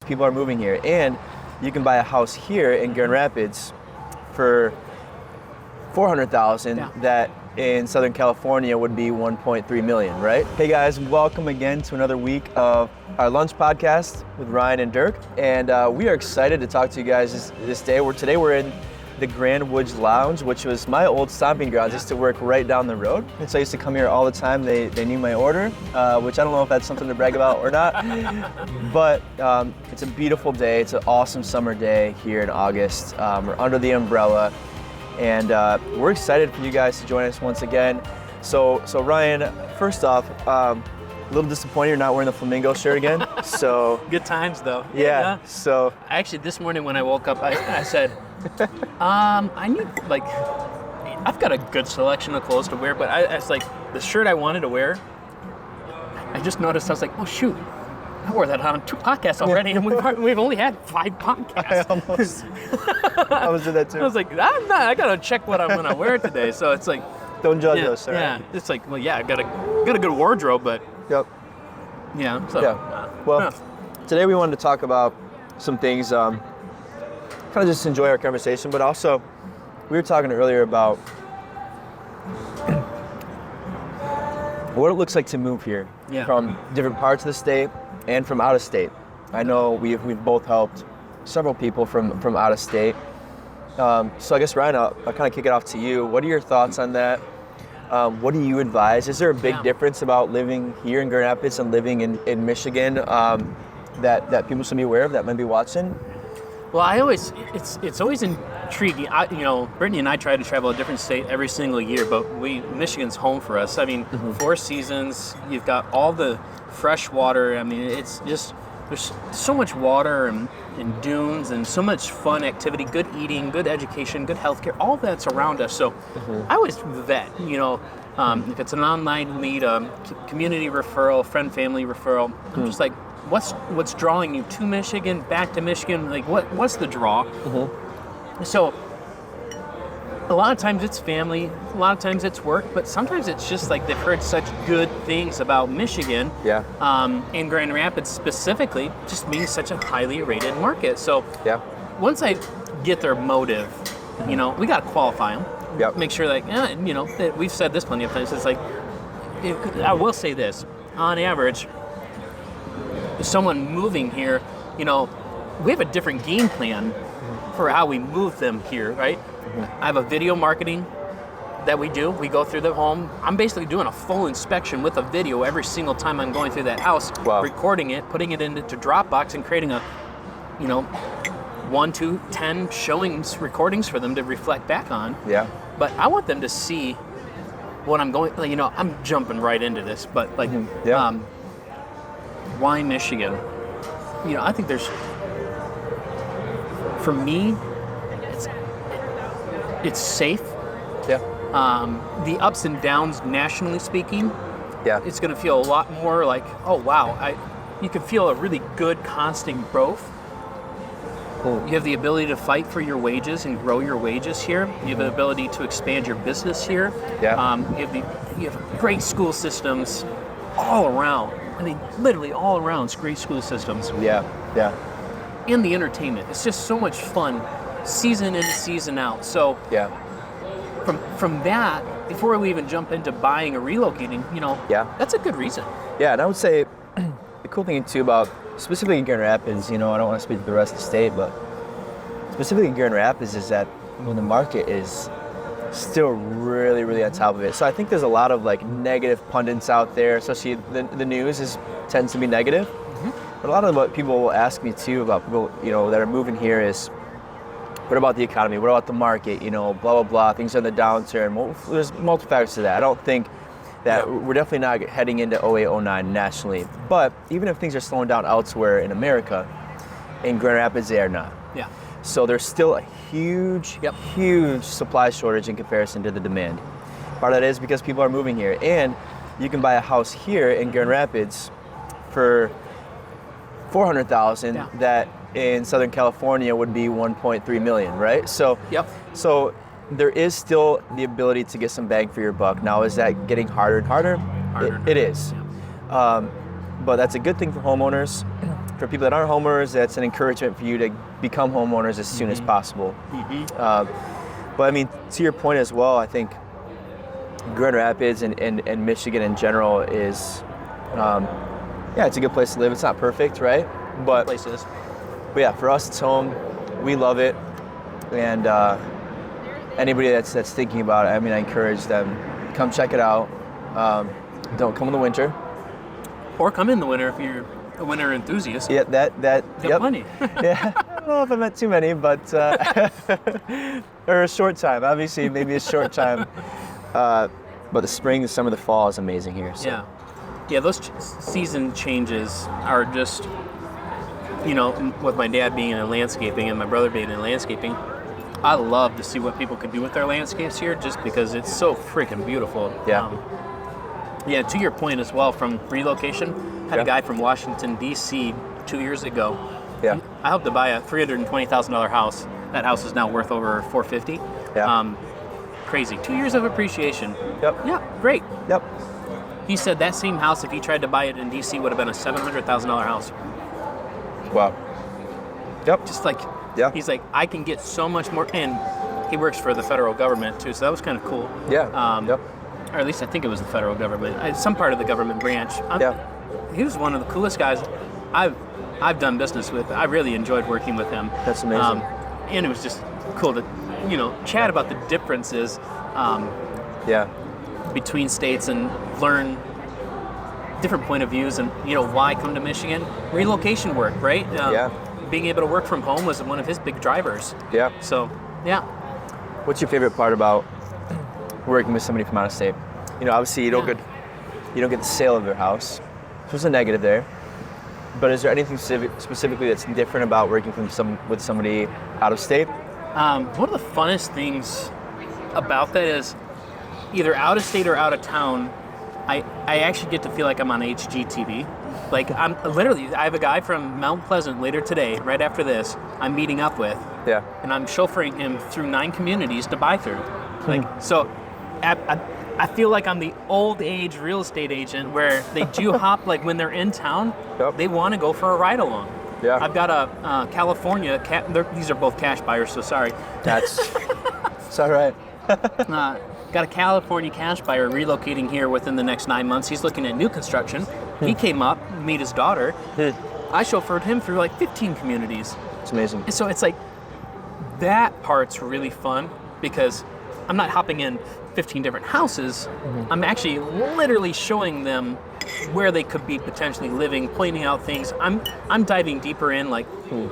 People are moving here, and you can buy a house here in Grand Rapids for $400,000 that in Southern California would be $1.3 million, right? Hey guys, welcome again to another week of our lunch podcast with Ryan and Dirk, and we are excited to talk to you guys this day. Today we're in the Grand Woods Lounge, which was my old stomping grounds. I used to work right down the road, and so I used to come here all the time. They knew my order, which I don't know if that's something to brag about or not, but it's a beautiful day. It's an awesome summer day here in August. We're under the umbrella, and we're excited for you guys to join us once again. So Ryan, first off, a little disappointed you're not wearing the flamingo shirt again. So good times though. Yeah. So actually, this morning when I woke up, I said, I need I've got a good selection of clothes to wear, but it's like the shirt I wanted to wear. I just noticed I was like, oh shoot, I wore that on 2 podcasts already, and we've only had 5 podcasts. I almost did that too. I was like, I gotta check what I'm gonna wear today. So it's like, don't judge us, right? Yeah, it's like, well, yeah, I got a good wardrobe, but yep. Yeah. So well, today we wanted to talk about some things. Kind of just enjoy our conversation, but also we were talking earlier about what it looks like to move here from different parts of the state and from out of state. I know we've both helped several people from out of state. So I guess Ryan, I'll kind of kick it off to you. What are your thoughts on that? What do you advise? Is there a big difference about living here in Grand Rapids and living in Michigan that people should be aware of that might be watching? Well, it's always intriguing. Brittany and I try to travel a different state every single year, but Michigan's home for us. I mean, 4 seasons. You've got all the fresh water. I mean, it's just there's so much water and dunes and so much fun activity, good eating, good education, good healthcare. All that's around us. So I always vet. If it's an online lead, community referral, friend family referral, I'm just like, what's drawing you to Michigan, back to Michigan? Like, what's the draw? So a lot of times it's family, a lot of times it's work, but sometimes it's just like they've heard such good things about Michigan. And Grand Rapids specifically just being such a highly rated market. So once I get their motive, we got to qualify them. Make sure that we've said this plenty of times. It's like, I will say this, on average, someone moving here, we have a different game plan for how we move them here, right? I have a video marketing that we do. We go through the home. I'm basically doing a full inspection with a video every single time I'm going through that house, recording it, putting it into Dropbox, and creating a, 1, 2, 10 showings, recordings for them to reflect back on. But I want them to see what I'm going, I'm jumping right into this, but why Michigan? I think for me, it's safe. The ups and downs, nationally speaking, it's going to feel a lot more like, oh wow, you can feel a really good constant growth. You have the ability to fight for your wages and grow your wages here. You have the ability to expand your business here. You have great school systems all around. I mean, literally all around great school systems. And the entertainment. It's just so much fun, season in, season out. So from that, before we even jump into buying or relocating, that's a good reason. And I would say the cool thing too about specifically Grand Rapids, I don't want to speak to the rest of the state, but specifically Grand Rapids is that the market is still really, really on top of it. So I think there's a lot of negative pundits out there, especially the news tends to be negative. But a lot of what people will ask me too about people, that are moving here is, what about the economy? What about the market? Blah, blah, blah. Things are in the downturn. Well, there's multiple factors to that. I don't think that we're definitely not heading into 08, 09 nationally. But even if things are slowing down elsewhere in America, in Grand Rapids, they are not. So there's still a huge supply shortage in comparison to the demand. Part of that is because people are moving here, and you can buy a house here in Grand Rapids for $400,000 that in Southern California would be $1.3 million, right? So there is still the ability to get some bang for your buck. Now, is that getting harder and harder? It is. But that's a good thing for homeowners. for people that aren't homeowners, that's an encouragement for you to become homeowners as soon as possible. But I mean, to your point as well, I think Grand Rapids and Michigan in general is, it's a good place to live. It's not perfect, right? But Places. But yeah, for us, it's home. We love it, and anybody that's thinking about it, I mean, I encourage them, come check it out. Don't come in the winter. Or come in the winter if you're a winter enthusiast. Yeah, that Get plenty. Yeah, I don't know if I met too many, but or a short time. Obviously, maybe a short time. But the spring, the summer, the fall is amazing here. So. Yeah, those season changes are just, with my dad being in landscaping and my brother being in landscaping, I love to see what people could do with their landscapes here just because it's so freaking beautiful. Yeah. To your point as well, from relocation, I had a guy from Washington, D.C. 2 years ago. Yeah. I helped to buy a $320,000 house. That house is now worth over $450,000. Yeah. Crazy. 2 years of appreciation. Yep. Yeah, great. Yep. He said that same house, if he tried to buy it in D.C., would have been a $700,000 house. Wow. Yep. Just like, Yeah. he's like, I can get so much more. And he works for the federal government, too, so that was kind of cool. Yeah. Yep. Or at least I think it was the federal government, some part of the government branch. He was one of the coolest guys I've done business with. I really enjoyed working with him. That's amazing. And it was just cool to, chat about the differences between states and learn different point of views and, why come to Michigan. Relocation work, right? Being able to work from home was one of his big drivers. Yeah. So, yeah. What's your favorite part about working with somebody from out of state? Obviously you don't get the sale of their house. So there's a negative there. But is there anything specifically that's different about working with somebody out of state? One of the funnest things about that is either out of state or out of town, I actually get to feel like I'm on HGTV. Like I have a guy from Mount Pleasant later today, right after this, I'm meeting up with. Yeah. And I'm chauffeuring him through 9 communities to buy through. So I feel like I'm the old age real estate agent where they do hop, like when they're in town, they want to go for a ride along. Yeah. I've got a California, these are both cash buyers, so sorry. It's all right. Got a California cash buyer relocating here within the next 9 months. He's looking at new construction. He came up, meet his daughter. I chauffeured him through like 15 communities. It's amazing. And so it's like, that part's really fun because I'm not hopping in 15 different houses. I'm actually literally showing them where they could be potentially living, pointing out things. I'm diving deeper in, like,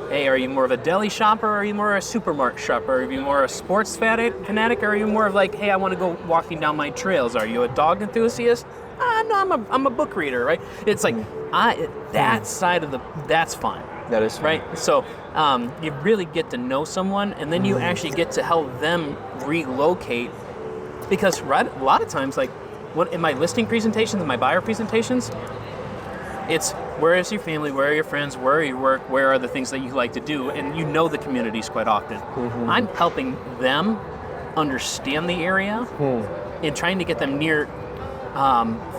hey, are you more of a deli shopper, or are you more of a supermarket shopper? Are you more a sports fanatic, or are you more of like, hey, I want to go walking down my trails? Are you a dog enthusiast? No, I'm a book reader, right? It's like that side of that's fun. That is fun. Right. So you really get to know someone, and then you actually get to help them relocate. Because a lot of times, like in my listing presentations and my buyer presentations, it's where is your family, where are your friends, where are your work, where are the things that you like to do, and you know the communities quite often. I'm helping them understand the area and trying to get them near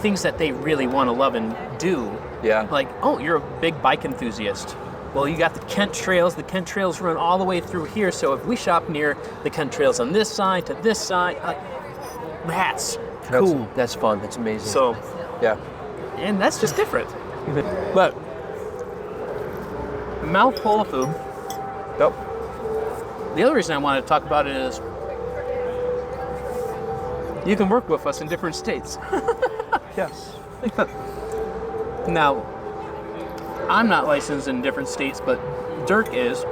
things that they really want to love and do. Yeah. Like, oh, you're a big bike enthusiast. Well, you got the Kent Trails. The Kent Trails run all the way through here. So if we shop near the Kent Trails on this side to this side, that's cool. That's fun. That's amazing. So, yeah. And that's just different. But mouthful of food. Yep. The other reason I wanted to talk about it is you can work with us in different states. Yes. Now, I'm not licensed in different states, but Dirk is.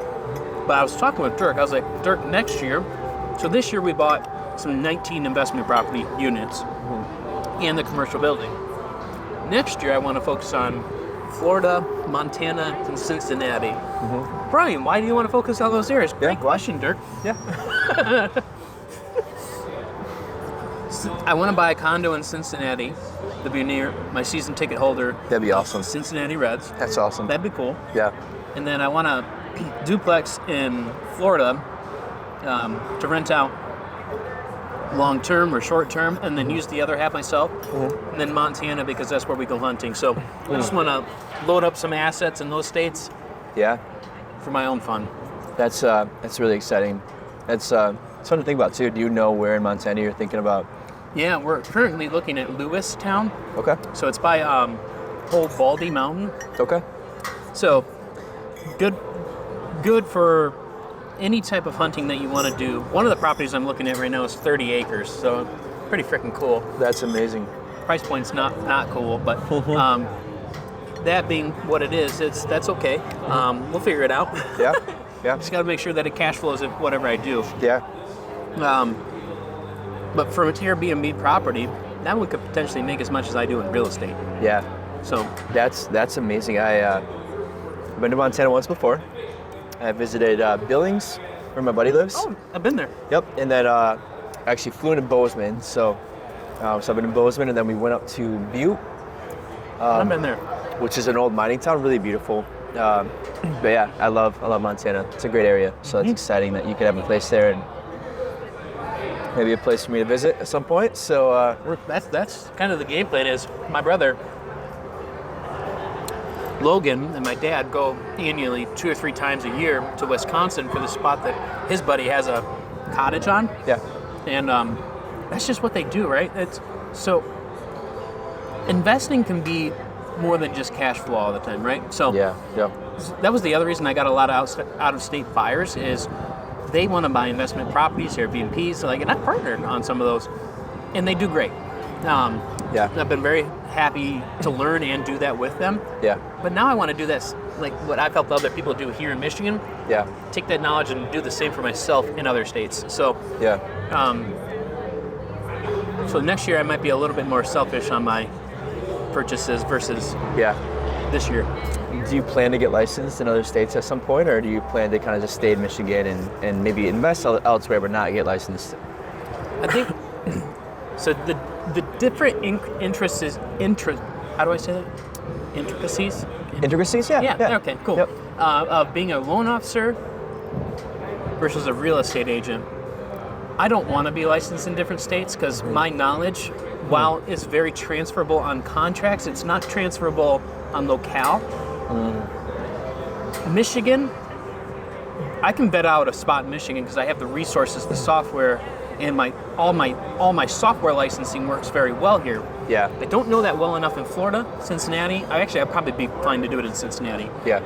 But I was talking with Dirk. I was like, Dirk, next year, so this year we bought some 19 investment property units and the commercial building. Next year I want to focus on Florida, Montana, and Cincinnati. Brian, why do you want to focus on those areas? Great question, Dirk. Yeah. I want to buy a condo in Cincinnati to be near my season ticket holder. That'd be awesome. Cincinnati Reds. That's awesome. That'd be cool. Yeah. And then I want a duplex in Florida to rent out long term or short term, and then use the other half myself. And then Montana, because that's where we go hunting. So I just want to load up some assets in those states. Yeah. For my own fun. That's really exciting. It's fun to think about too. Do you know where in Montana you're thinking about? Yeah, we're currently looking at Lewistown. Okay. So it's by Old Baldy Mountain. Okay. So good for any type of hunting that you want to do. One of the properties I'm looking at right now is 30 acres, so pretty freaking cool. That's amazing. Price point's not cool, but that being what it is, that's okay. We'll figure it out. Yeah. Yeah. Just got to make sure that it cash flows in whatever I do. Yeah. But for an Airbnb property, that one could potentially make as much as I do in real estate. Yeah. So that's amazing. I've been to Montana once before. I visited Billings, where my buddy lives. Oh, I've been there. Yep. And then actually flew into Bozeman. So I've been in Bozeman, and then we went up to Butte. I've been there. Which is an old mining town, really beautiful. But yeah, I love Montana. It's a great area. So it's exciting that you could have a place there and maybe a place for me to visit at some point. So that's kind of the game plan. Is my brother Logan and my dad go annually 2 or 3 times a year to Wisconsin for the spot that his buddy has a cottage on. Yeah. And that's just what they do, right? So investing can be more than just cash flow all the time, right? So yeah. that was the other reason I got a lot of out-of-state buyers is they want to buy investment properties, Airbnbs, and I've partnered on some of those, and they do great. Yeah. I've been very happy to learn and do that with them. Yeah. But now I want to do this, like what I've helped other people do here in Michigan. Yeah. Take that knowledge and do the same for myself in other states. So yeah. So next year I might be a little bit more selfish on my purchases versus this year. Do you plan to get licensed in other states at some point, or do you plan to kind of just stay in Michigan and maybe invest elsewhere but not get licensed? I think so. The different how do I say that? Intricacies? Intricacies? Yeah. Yeah. Okay. Cool. Yep. Of being a loan officer versus a real estate agent. I don't want to be licensed in different states because my knowledge, while it's very transferable on contracts, it's not transferable on locale. Michigan, I can vet out a spot in Michigan because I have the resources, the software, and all my software licensing works very well here. Yeah. I don't know that well enough in Florida, Cincinnati. I'd probably be fine to do it in Cincinnati. Yeah.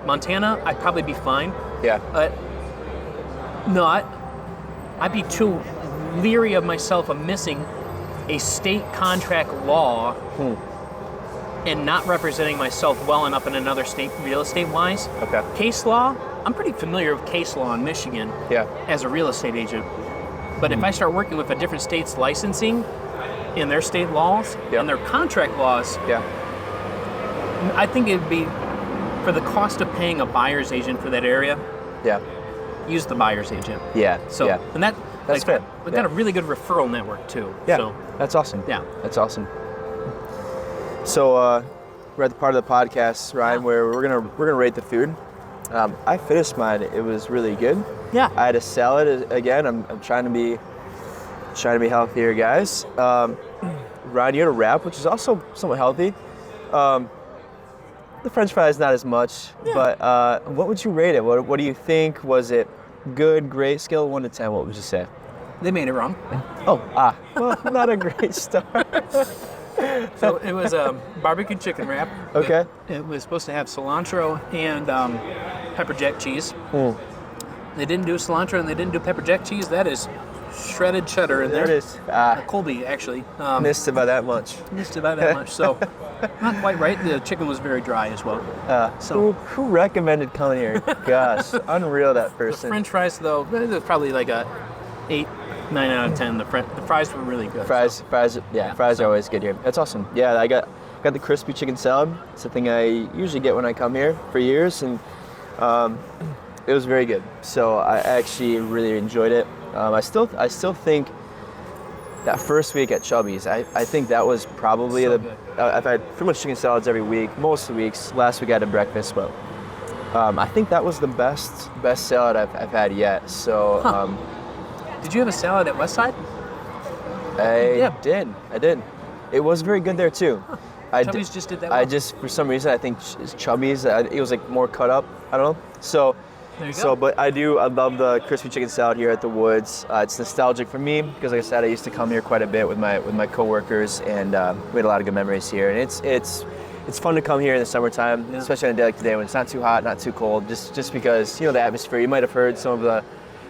Montana, I'd probably be fine. Yeah. But no, I'd be too leery of myself of missing a state contract law and not representing myself well enough in another state real estate wise. Okay. Case law, I'm pretty familiar with case law in Michigan as a real estate agent. But if I start working with a different state's licensing in their state laws and their contract laws, I think it'd be for the cost of paying a buyer's agent for that area. Yeah. Use the buyer's agent. Yeah. So and that's fair. We've got a really good referral network too. Yeah. So that's awesome. Yeah. That's awesome. So we're at the part of the podcast, Ryan, where we're gonna rate the food. I finished mine. It was really good. Yeah. I had a salad again. I'm trying to be healthier, guys. Ryan, you had a wrap, which is also somewhat healthy. The French fries not as much, but what would you rate it? What do you think? Was it good, great? Scale of 1 to 10, what would you say? They made it wrong. Well, not a great start. So it was a barbecue chicken wrap. Okay. It was supposed to have cilantro and pepper jack cheese. They didn't do cilantro and they didn't do pepper jack cheese. That is shredded cheddar in there. There it is. Colby, actually. Missed it by that much. So not quite right. The chicken was very dry as well. Who recommended coming here? Gosh, unreal, that person. The French fries, though, it was probably like a 8, 9 out of 10. The fries were really good. Fries are always good here. That's awesome. Yeah, I got the crispy chicken salad. It's a thing I usually get when I come here for years, and it was very good. So I actually really enjoyed it. I still think that first week at Chubby's, I think that was probably I've had pretty much chicken salads every week, most of the weeks. Last week I had a breakfast, but I think that was the best salad I've had yet. So. Did you have a salad at Westside? I did. It was very good there too. Chubby's just did that well. I just, for some reason, I think Chubby's, it was like more cut up. I don't know. So, there you go. But I love the crispy chicken salad here at the Woods. It's nostalgic for me because, like I said, I used to come here quite a bit with my coworkers, and we had a lot of good memories here. And it's fun to come here in the summertime, especially on a day like today when it's not too hot, not too cold. Just because the atmosphere. You might have heard some of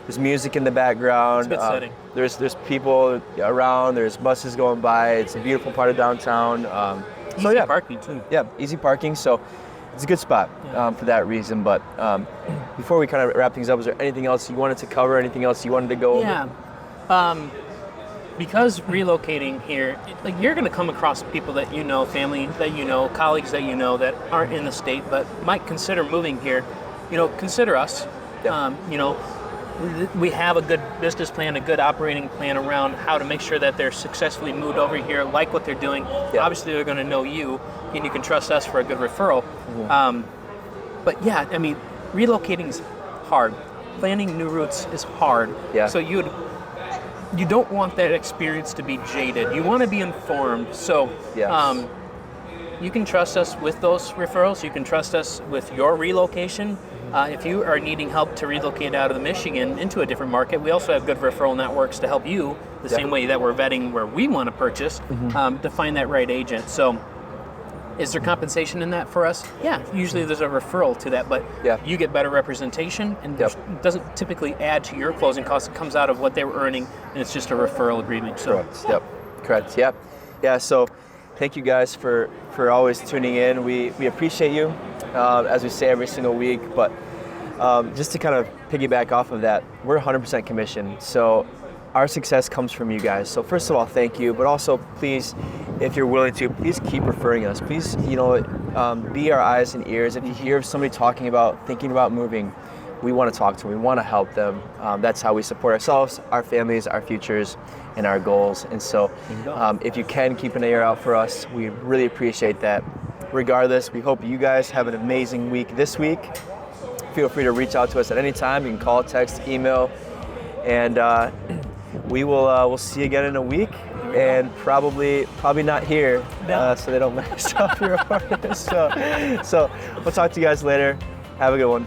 there's music in the background. It's a good setting. There's people around. There's buses going by. It's a beautiful part of downtown. Easy parking too. Yeah, easy parking. So it's a good spot for that reason. But before we kind of wrap things up, is there anything else you wanted to cover? Anything else you wanted to go over? Yeah. Because relocating here, like you're going to come across people that you know, family that you know, colleagues that you know that aren't in the state but might consider moving here. Consider us. Yeah. We have a good business plan, a good operating plan around how to make sure that they're successfully moved over here, like what they're doing. Yeah. Obviously, they're going to know you, and you can trust us for a good referral. Mm-hmm. But yeah, I mean, relocating is hard. Planning new routes is hard. Yeah. So you don't want that experience to be jaded. You want to be informed. So Yes. you can trust us with those referrals. You can trust us with your relocation. If you are needing help to relocate out of the Michigan into a different market, we also have good referral networks to help you the same way that we're vetting where we want to purchase to find that right agent. So is there compensation in that for us? Yeah, usually there's a referral to that, but you get better representation, and it doesn't typically add to your closing costs. It comes out of what they were earning, and it's just a referral agreement. So. Correct. Yep. Correct. Yep. Yeah. So thank you guys for always tuning in. We appreciate you, as we say every single week. But just to kind of piggyback off of that, we're 100% commission. So our success comes from you guys. So first of all, thank you. But also, please, if you're willing to, please keep referring us. Please, be our eyes and ears. If you hear of somebody thinking about moving, we want to talk to them. We want to help them. That's how we support ourselves, our families, our futures, and our goals. And so if you can keep an ear out for us, we really appreciate that. Regardless, we hope you guys have an amazing week this week. Feel free to reach out to us at any time. You can call, text, email, and we'll see you again in a week. And probably not here, so they don't mess up your apartment. So we'll talk to you guys later. Have a good one.